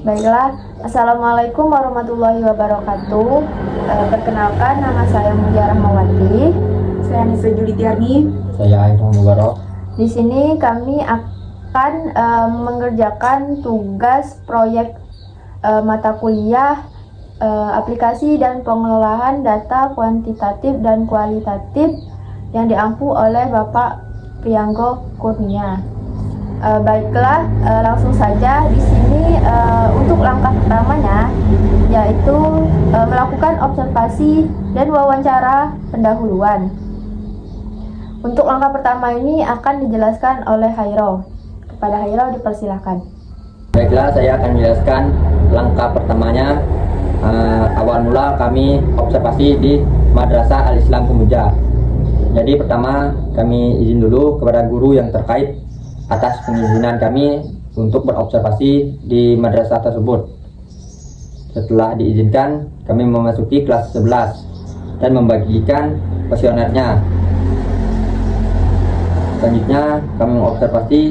Baiklah, Assalamualaikum warahmatullahi wabarakatuh. Perkenalkan, nama saya Mulia Rahmawati. Saya Nisa Julitiarni. Saya Airul Mubarok. Di sini kami akan mengerjakan tugas proyek mata kuliah aplikasi dan pengelolaan data kuantitatif dan kualitatif yang diampu oleh Bapak Prianggo Kurnia. Baiklah, langsung saja di sini untuk langkah pertamanya yaitu melakukan observasi dan wawancara pendahuluan. Untuk langkah pertama ini akan dijelaskan oleh Hairul. Kepada Hairul dipersilahkan. Baiklah, saya akan menjelaskan langkah pertamanya. Awal mula kami observasi di Madrasah Al-Islam Pemuda. Jadi pertama kami izin dulu kepada guru yang terkait atas pengizinan kami untuk berobservasi di madrasah tersebut. Setelah diizinkan, kami memasuki kelas 11 dan membagikan kuesionernya. Selanjutnya kami mengobservasi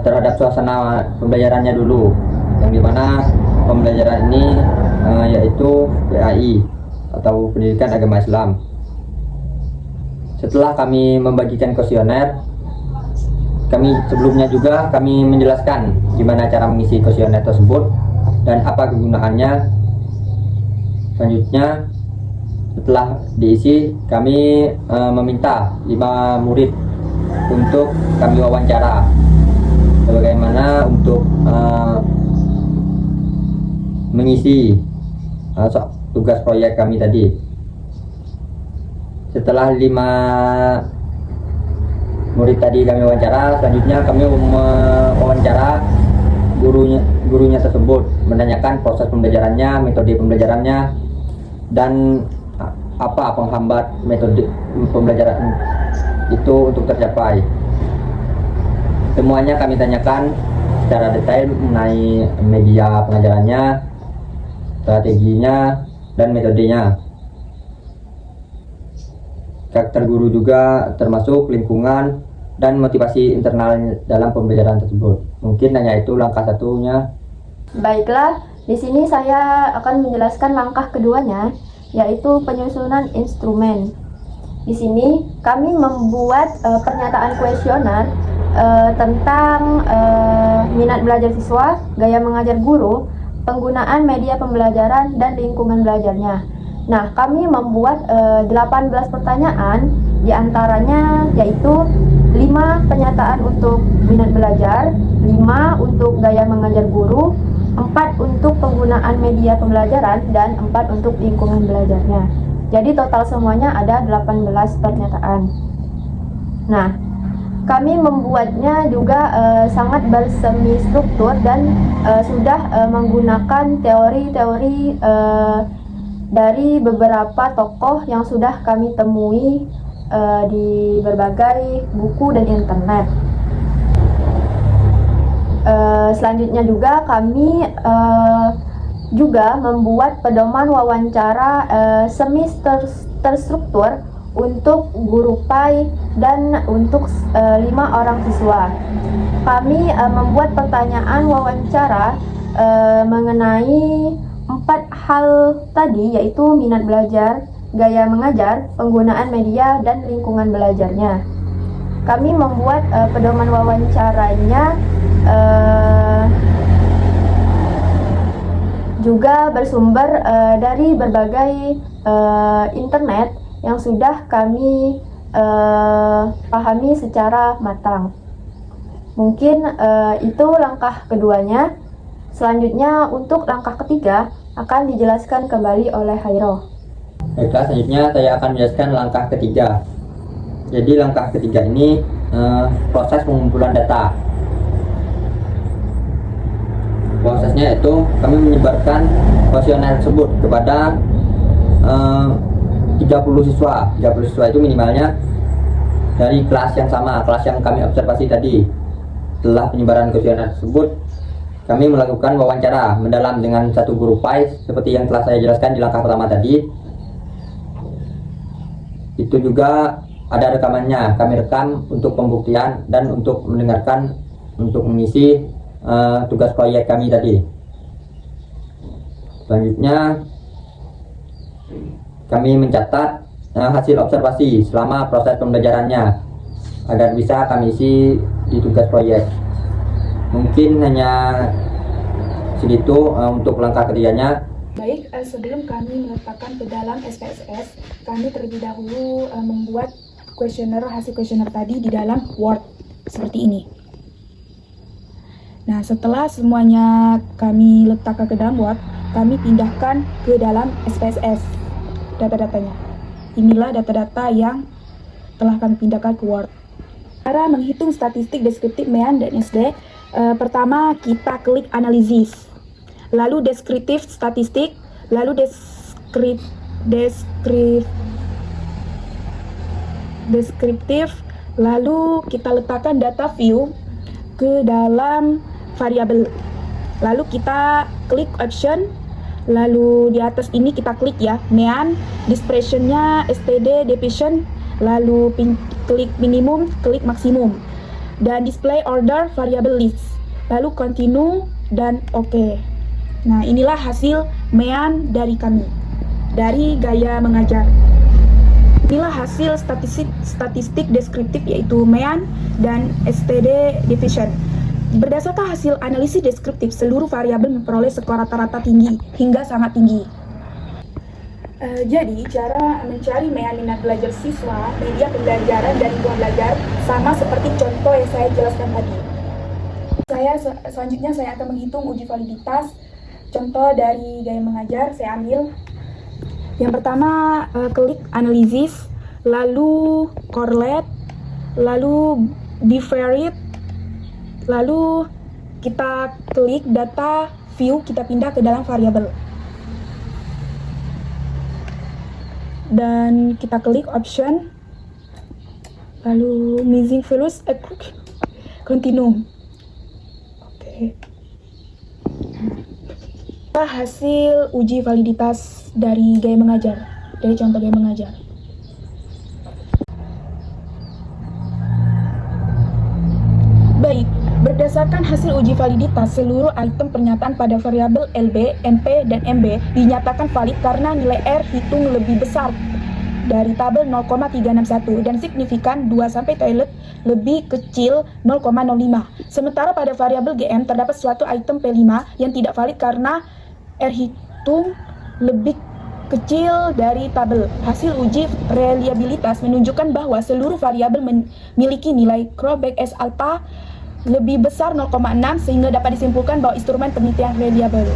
terhadap suasana pembelajarannya dulu, yang dimana pembelajaran ini yaitu PAI atau Pendidikan Agama Islam. Setelah kami membagikan kuesioner, sebelumnya juga kami menjelaskan gimana cara mengisi kuesioner tersebut dan apa kegunaannya. Selanjutnya setelah diisi, kami meminta 5 murid untuk kami wawancara bagaimana untuk mengisi tugas proyek kami tadi. Setelah 5 murid tadi kami wawancara, selanjutnya kami mewawancara gurunya tersebut, menanyakan proses pembelajarannya, metode pembelajarannya, dan apa penghambat metode pembelajaran itu untuk tercapai. Semuanya kami tanyakan secara detail mengenai media pengajarannya, strateginya, dan metodenya. Karakter guru juga termasuk lingkungan dan motivasi internal dalam pembelajaran tersebut. Mungkin hanya itu langkah satunya. Baiklah, di sini saya akan menjelaskan langkah keduanya, yaitu penyusunan instrumen. Di sini kami membuat pernyataan kuesioner tentang minat belajar siswa, gaya mengajar guru, penggunaan media pembelajaran, dan lingkungan belajarnya. Nah, kami membuat 18 pertanyaan, diantaranya yaitu 5 pernyataan untuk minat belajar, 5 untuk gaya mengajar guru, 4 untuk penggunaan media pembelajaran, dan 4 untuk lingkungan belajarnya. Jadi total semuanya ada 18 pernyataan. Nah, kami membuatnya juga sangat bersemi struktur dan sudah menggunakan teori-teori dari beberapa tokoh yang sudah kami temui di berbagai buku dan internet. Selanjutnya juga kami juga membuat pedoman wawancara semi terstruktur untuk guru PAI dan untuk 5 orang siswa. Kami membuat pertanyaan wawancara mengenai 4 hal tadi, yaitu minat belajar, gaya mengajar, penggunaan media, dan lingkungan belajarnya. Kami membuat pedoman wawancaranya juga bersumber dari berbagai internet yang sudah kami pahami secara matang. Mungkin itu langkah keduanya. Selanjutnya untuk langkah ketiga akan dijelaskan kembali oleh Hairul. Baiklah, selanjutnya saya akan menjelaskan langkah ketiga. Jadi langkah ketiga ini proses pengumpulan data. Prosesnya yaitu kami menyebarkan kuesioner tersebut kepada 30 siswa. 30 siswa itu minimalnya dari kelas yang sama, kelas yang kami observasi tadi. Setelah penyebaran kuesioner tersebut, kami melakukan wawancara mendalam dengan satu guru PAI seperti yang telah saya jelaskan di langkah pertama tadi. Itu juga ada rekamannya, kami rekam untuk pembuktian dan untuk mendengarkan, untuk mengisi tugas proyek kami tadi. Selanjutnya kami mencatat hasil observasi selama proses pembelajarannya agar bisa kami isi di tugas proyek. Mungkin hanya segitu untuk langkah ketiganya. Baik, sebelum kami meletakkan ke dalam SPSS, kami terlebih dahulu membuat hasil kuesioner tadi di dalam Word seperti ini. Nah, setelah semuanya kami letakkan ke dalam Word, kami pindahkan ke dalam SPSS data-datanya. Inilah data-data yang telah kami pindahkan ke Word. Cara menghitung statistik deskriptif MEAN dan SD, pertama kita klik analisis, lalu deskriptif statistik, lalu deskriptif, lalu kita letakkan data view ke dalam variabel. Lalu kita klik option, lalu di atas ini kita klik ya, MEAN, dispersionnya STD, deviation, lalu klik minimum, klik maksimum, dan display order variable list, lalu continue dan OK. Nah, inilah hasil MEAN dari kami, dari gaya mengajar. Inilah hasil statistik deskriptif yaitu MEAN dan STD division. Berdasarkan hasil analisis deskriptif, seluruh variabel memperoleh skor rata-rata tinggi hingga sangat tinggi. Jadi, cara mencari MEAN minat belajar siswa, media pembelajaran dan lingkungan belajar sama seperti contoh yang saya jelaskan tadi. Selanjutnya saya akan menghitung uji validitas. Contoh dari gaya mengajar saya ambil. Yang pertama, klik analisis, lalu correlate, lalu bivariate, lalu kita klik data view, kita pindah ke dalam variabel. Dan kita klik option, lalu missing values, continue. Oke. Hasil uji validitas dari gaya mengajar, dari contoh gaya mengajar. Baik, berdasarkan hasil uji validitas, seluruh item pernyataan pada variabel LB, MP, dan MB dinyatakan valid karena nilai R hitung lebih besar dari tabel 0,361 dan signifikan 2 sampai toilet lebih kecil 0,05. Sementara pada variabel GM terdapat suatu item P5 yang tidak valid karena R hitung lebih kecil dari tabel. Hasil uji reliabilitas menunjukkan bahwa seluruh variabel memiliki nilai Crowback S alpha lebih besar 0,6 sehingga dapat disimpulkan bahwa instrumen penelitian reliable.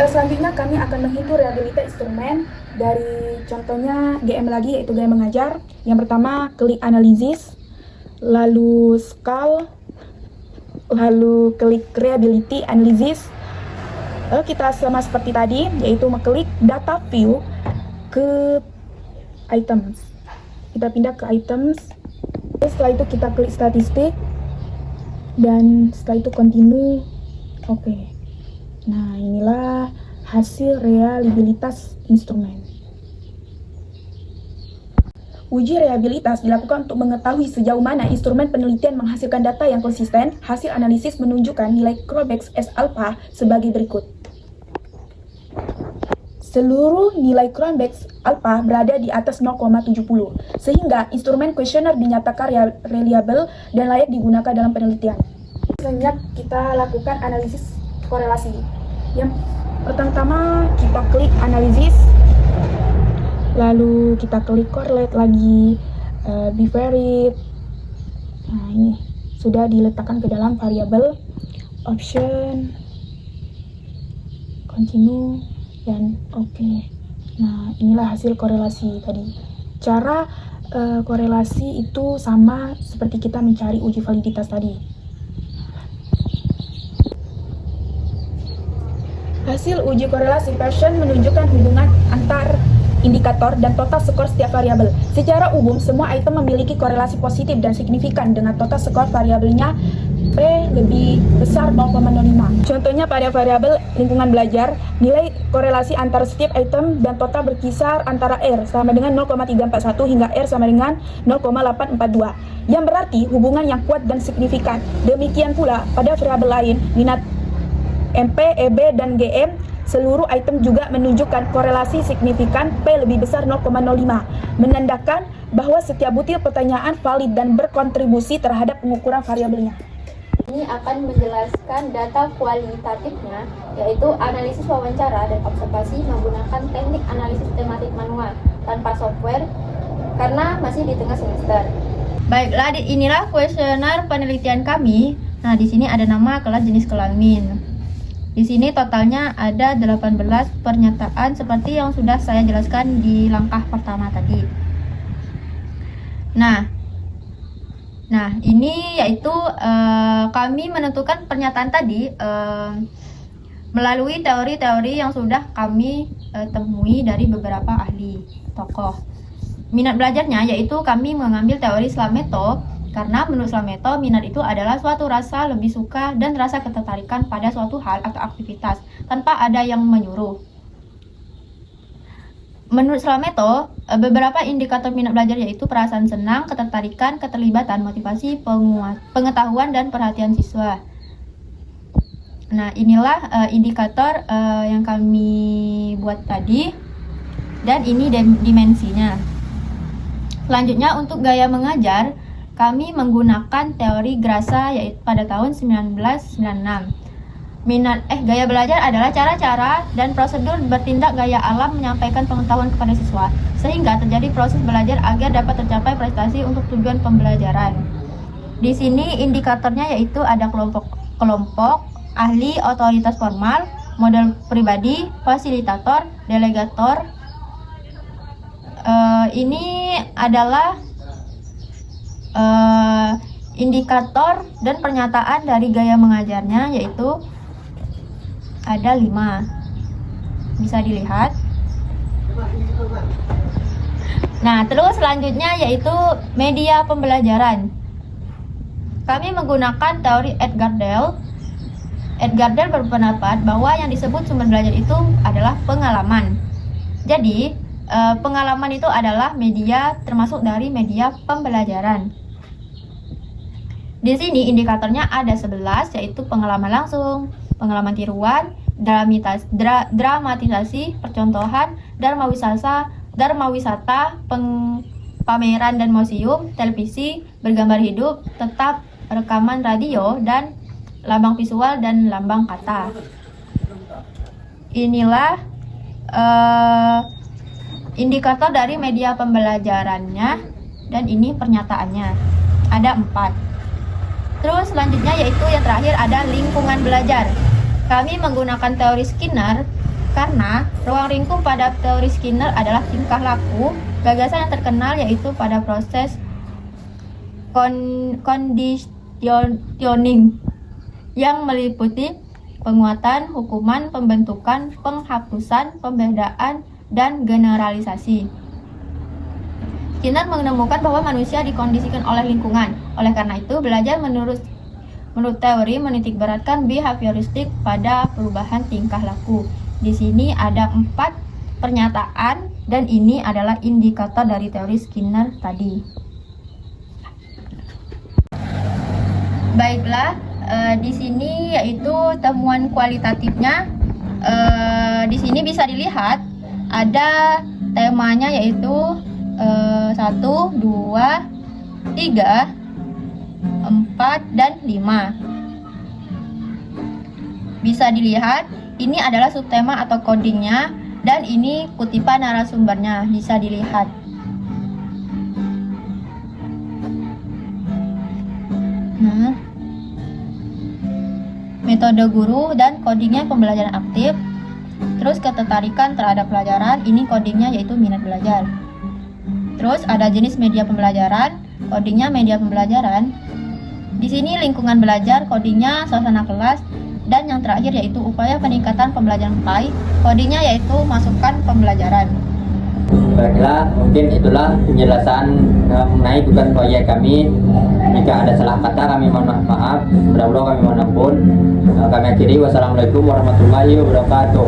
Selanjutnya kami akan menghitung reliabilitas instrumen dari contohnya GM lagi, yaitu gaya mengajar. Yang pertama klik analisis, lalu scale, lalu klik reliability analysis. Lalu kita sama seperti tadi, yaitu mengklik data view ke items. Kita pindah ke items. Setelah itu kita klik statistik dan setelah itu continue. Oke. Nah, inilah hasil reliabilitas instrumen. Uji reliabilitas dilakukan untuk mengetahui sejauh mana instrumen penelitian menghasilkan data yang konsisten. Hasil analisis menunjukkan nilai Crowback S alpha sebagai berikut. Seluruh nilai Crowback alpha berada di atas 0,70, sehingga instrumen kuesioner dinyatakan reliable dan layak digunakan dalam penelitian. Selanjutnya kita lakukan analisis korelasi. Yang pertama kita klik analisis, lalu kita klik correlate lagi, bivariate. Nah, ini sudah diletakkan ke dalam variabel, option, continue, dan oke. Nah, inilah hasil korelasi tadi. Cara korelasi itu sama seperti kita mencari uji validitas tadi. Hasil uji korelasi Pearson menunjukkan hubungan antar indikator dan total skor setiap variabel. Secara umum, semua item memiliki korelasi positif dan signifikan dengan total skor variabelnya P lebih besar 0,05. Contohnya pada variabel lingkungan belajar, nilai korelasi antara setiap item dan total berkisar antara R sama dengan 0,341 hingga R sama dengan 0,842. Yang berarti hubungan yang kuat dan signifikan. Demikian pula pada variabel lain, minat MP, EB, dan GM Seluruh item juga menunjukkan korelasi signifikan P lebih besar 0,05, menandakan bahwa setiap butir pertanyaan valid dan berkontribusi terhadap pengukuran variabelnya. Ini akan menjelaskan data kualitatifnya, yaitu analisis wawancara dan observasi menggunakan teknik analisis tematik manual tanpa software karena masih di tengah semester. Baiklah, inilah kuesioner penelitian kami. Nah, di sini ada nama, kelas, jenis kelamin. Di sini totalnya ada 18 pernyataan seperti yang sudah saya jelaskan di langkah pertama tadi. Nah ini yaitu kami menentukan pernyataan tadi melalui teori-teori yang sudah kami temui dari beberapa ahli tokoh. Minat belajarnya yaitu kami mengambil teori Slameto, karena menurut Slameto minat itu adalah suatu rasa lebih suka dan rasa ketertarikan pada suatu hal atau aktivitas tanpa ada yang menyuruh. Menurut Slameto, beberapa indikator minat belajar yaitu perasaan senang, ketertarikan, keterlibatan, motivasi, pengetahuan, dan perhatian siswa. Nah, inilah indikator yang kami buat tadi, dan ini dimensinya. Selanjutnya untuk gaya mengajar, kami menggunakan teori Grasa yaitu pada tahun 1996. Gaya belajar adalah cara-cara dan prosedur bertindak gaya alam menyampaikan pengetahuan kepada siswa, sehingga terjadi proses belajar agar dapat tercapai prestasi untuk tujuan pembelajaran. Di sini indikatornya yaitu ada kelompok, ahli, otoritas formal, model pribadi, fasilitator, delegator. Ini adalah indikator dan pernyataan dari gaya mengajarnya, yaitu ada 5. Bisa dilihat. Nah, terus selanjutnya yaitu media pembelajaran. Kami menggunakan teori Edgar Dale. Edgar Dale berpendapat bahwa yang disebut sumber belajar itu adalah pengalaman. Jadi, pengalaman itu adalah media termasuk dari media pembelajaran. Di sini indikatornya ada 11, yaitu pengalaman langsung, pengalaman tiruan, dramatisasi, percontohan, dharma wisata, pameran dan museum, televisi, bergambar hidup, tetap, rekaman radio, dan lambang visual dan lambang kata. Inilah indikator dari media pembelajarannya, dan ini pernyataannya. Ada 4. Terus selanjutnya yaitu yang terakhir ada lingkungan belajar. Kami menggunakan teori Skinner karena ruang lingkup pada teori Skinner adalah tingkah laku. Gagasan yang terkenal yaitu pada proses conditioning yang meliputi penguatan, hukuman, pembentukan, penghapusan, pembedaan, dan generalisasi. Skinner menemukan bahwa manusia dikondisikan oleh lingkungan. Oleh karena itu, belajar menurut teori menitikberatkan behavioristik pada perubahan tingkah laku. Di sini ada 4 pernyataan dan ini adalah indikator dari teori Skinner tadi. Baiklah, di sini yaitu temuan kualitatifnya. Di sini bisa dilihat ada temanya yaitu 1, 2, 3, 4, dan 5. Bisa dilihat ini adalah subtema atau codingnya, dan ini kutipan narasumbernya. Bisa dilihat. Nah, metode guru dan codingnya pembelajaran aktif. Terus ketertarikan terhadap pelajaran, ini codingnya yaitu minat belajar. Terus ada jenis media pembelajaran, codingnya media pembelajaran. Di sini lingkungan belajar, codingnya suasana kelas, dan yang terakhir yaitu upaya peningkatan pembelajaran PAI, codingnya yaitu masukan pembelajaran. Baiklah, mungkin itulah penjelasan mengenai tugas proyek kami. Jika ada salah kata kami mohon maaf, mudah-mudahan kami mohon ampun. Kami akhiri, wassalamualaikum warahmatullahi wabarakatuh.